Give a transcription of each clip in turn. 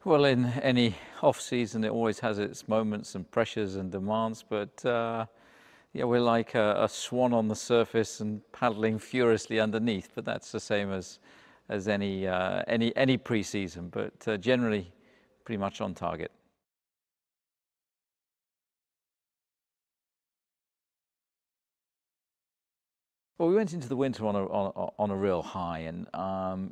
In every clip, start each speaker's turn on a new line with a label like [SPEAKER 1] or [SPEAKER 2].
[SPEAKER 1] Well, in any off-season, it always has its moments and pressures and demands, but yeah, we're like a swan on the surface and paddling furiously underneath. But that's the same as any pre-season, but generally pretty much on target. Well, we went into the winter on a real high, and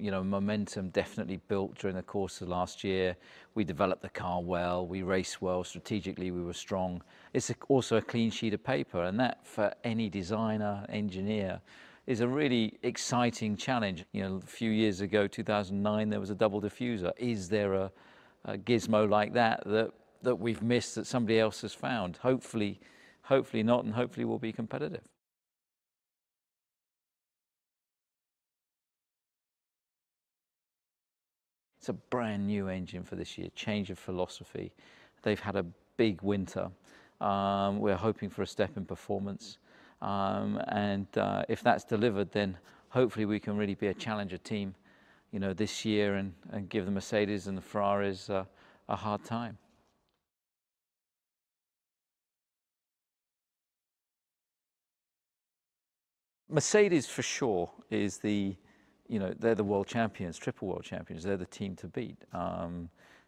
[SPEAKER 1] momentum definitely built during the course of last year. We developed the car well, we raced well, strategically we were strong. It's also a clean sheet of paper, and that for any designer, engineer, is a really exciting challenge. You know, a few years ago, 2009, there was a double diffuser. Is there a gizmo like that we've missed that somebody else has found? Hopefully not, and hopefully we'll be competitive. It's a brand new engine for this year, change of philosophy. They've had a big winter. We're hoping for a step in performance. And if that's delivered, then hopefully we can really be a challenger team, this year and give the Mercedes and the Ferraris a hard time. Mercedes for sure is they're the world champions, triple world champions. They're the team to beat.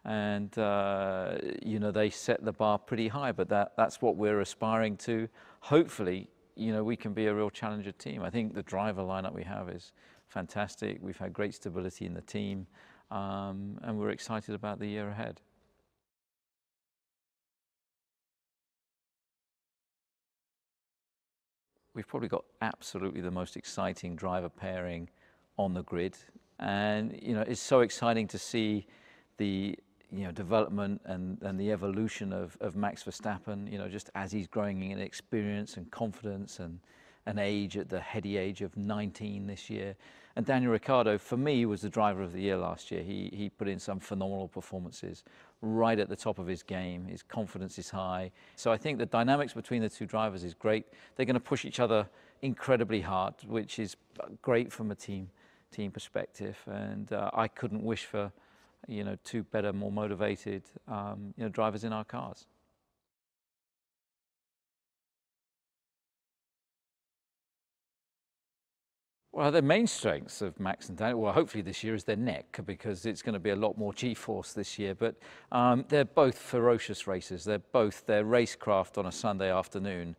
[SPEAKER 1] And they set the bar pretty high, but that's what we're aspiring to. Hopefully, we can be a real challenger team. I think the driver lineup we have is fantastic. We've had great stability in the team, and we're excited about the year ahead. We've probably got absolutely the most exciting driver pairing on the grid. And, it's so exciting to see the, development and the evolution of Max Verstappen, just as he's growing in experience and confidence and an age at the heady age of 19 this year. And Daniel Ricciardo, for me, was the driver of the year last year. He put in some phenomenal performances right at the top of his game. His confidence is high. So I think the dynamics between the two drivers is great. They're going to push each other incredibly hard, which is great from a team perspective. And I couldn't wish for, two better, more motivated, drivers in our cars. Well, the main strengths of Max and Daniel, well, hopefully this year is their neck, because it's going to be a lot more G-force this year. But they're both ferocious racers. They're racecraft on a Sunday afternoon.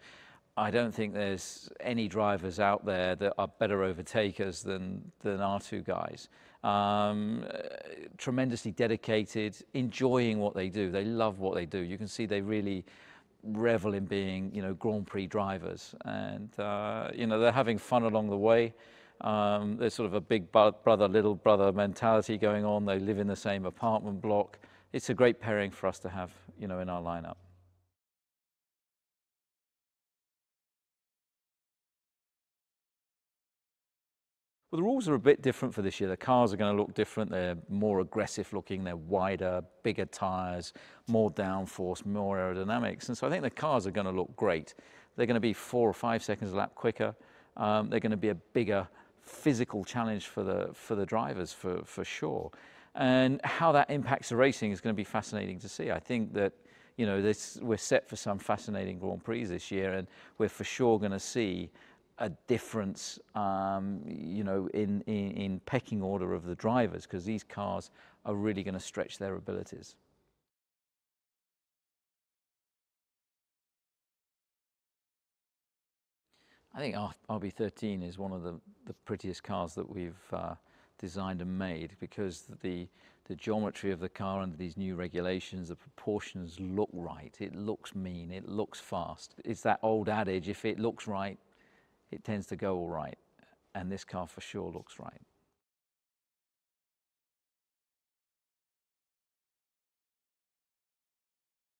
[SPEAKER 1] I don't think there's any drivers out there that are better overtakers than our two guys. Tremendously dedicated, enjoying what they do. They love what they do. You can see they really revel in being, Grand Prix drivers, and they're having fun along the way. There's sort of a big brother, little brother mentality going on. They live in the same apartment block. It's a great pairing for us to have, in our lineup. Well, the rules are a bit different for this year. The cars are going to look different. They're more aggressive looking. They're wider, bigger tires, more downforce, more aerodynamics. And so I think the cars are going to look great. They're going to be 4 or 5 seconds a lap quicker. They're going to be a bigger physical challenge for the drivers for sure. And how that impacts the racing is going to be fascinating to see. I think that we're set for some fascinating Grand Prix this year, and we're for sure going to see a difference, in pecking order of the drivers, because these cars are really going to stretch their abilities. I think RB13 is one of the prettiest cars that we've designed and made, because the geometry of the car under these new regulations, the proportions look right. It looks mean, it looks fast. It's that old adage, if it looks right, it tends to go all right. And this car for sure looks right.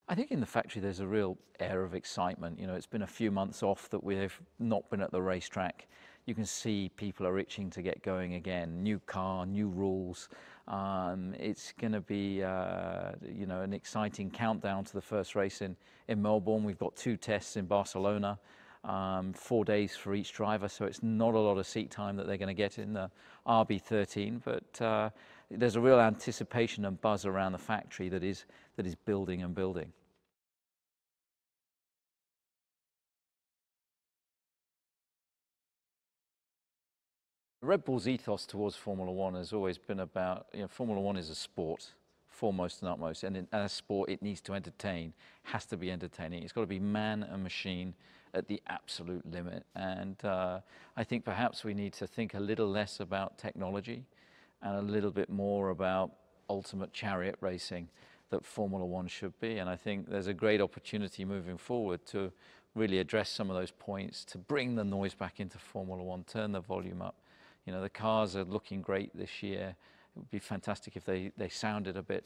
[SPEAKER 1] I think in the factory there's a real air of excitement. It's been a few months off that we've not been at the racetrack. You can see people are itching to get going again. New car, new rules. It's going to be, an exciting countdown to the first race in Melbourne. We've got 2 tests in Barcelona. 4 days for each driver, so it's not a lot of seat time that they're going to get in the RB13, but there's a real anticipation and buzz around the factory that is building and building. Red Bull's ethos towards Formula One has always been about, Formula One is a sport, foremost and utmost, and in a sport it needs to entertain, has to be entertaining. It's got to be man and machine at the absolute limit. And I think perhaps we need to think a little less about technology and a little bit more about ultimate chariot racing that Formula One should be. And I think there's a great opportunity moving forward to really address some of those points, to bring the noise back into Formula One, turn the volume up. The cars are looking great this year. It would be fantastic if they sounded a bit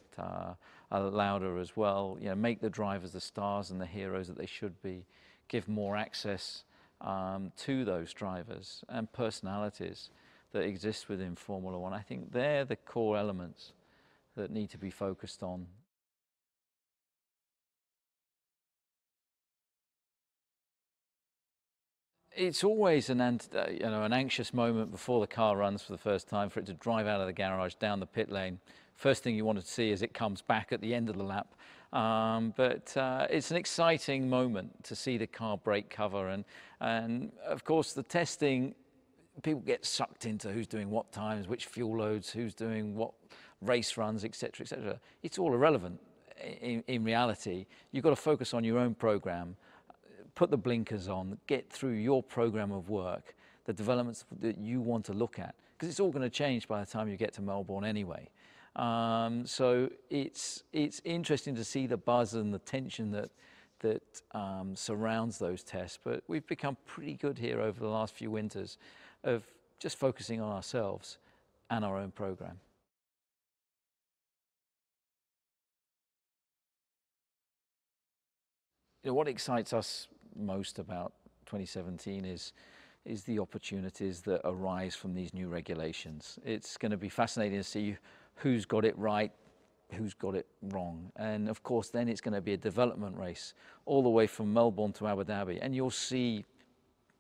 [SPEAKER 1] louder as well. Make the drivers the stars and the heroes that they should be. Give more access to those drivers and personalities that exist within Formula One. I think they're the core elements that need to be focused on. It's always an anxious moment before the car runs for the first time, for it to drive out of the garage, down the pit lane. First thing you want to see is it comes back at the end of the lap. But it's an exciting moment to see the car break cover. And of course, the testing, people get sucked into who's doing what times, which fuel loads, who's doing what race runs, etc., etc. It's all irrelevant in reality. You've got to focus on your own program. Put the blinkers on, get through your program of work, the developments that you want to look at, because it's all going to change by the time you get to Melbourne anyway. So it's interesting to see the buzz and the tension that surrounds those tests. But we've become pretty good here over the last few winters of just focusing on ourselves and our own program. What excites us most about 2017 is the opportunities that arise from these new regulations. It's going to be fascinating to see who's got it right, who's got it wrong. And of course, then it's going to be a development race all the way from Melbourne to Abu Dhabi. And you'll see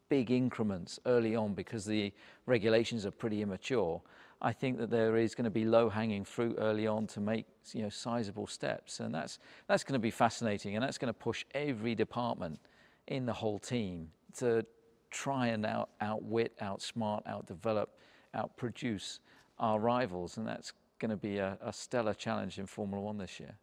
[SPEAKER 1] big increments early on because the regulations are pretty immature. I think that there is going to be low-hanging fruit early on to make sizable steps, and that's going to be fascinating, and that's going to push every department in the whole team to try and outwit, outsmart, outdevelop, outproduce our rivals, and that's going to be a stellar challenge in Formula One this year.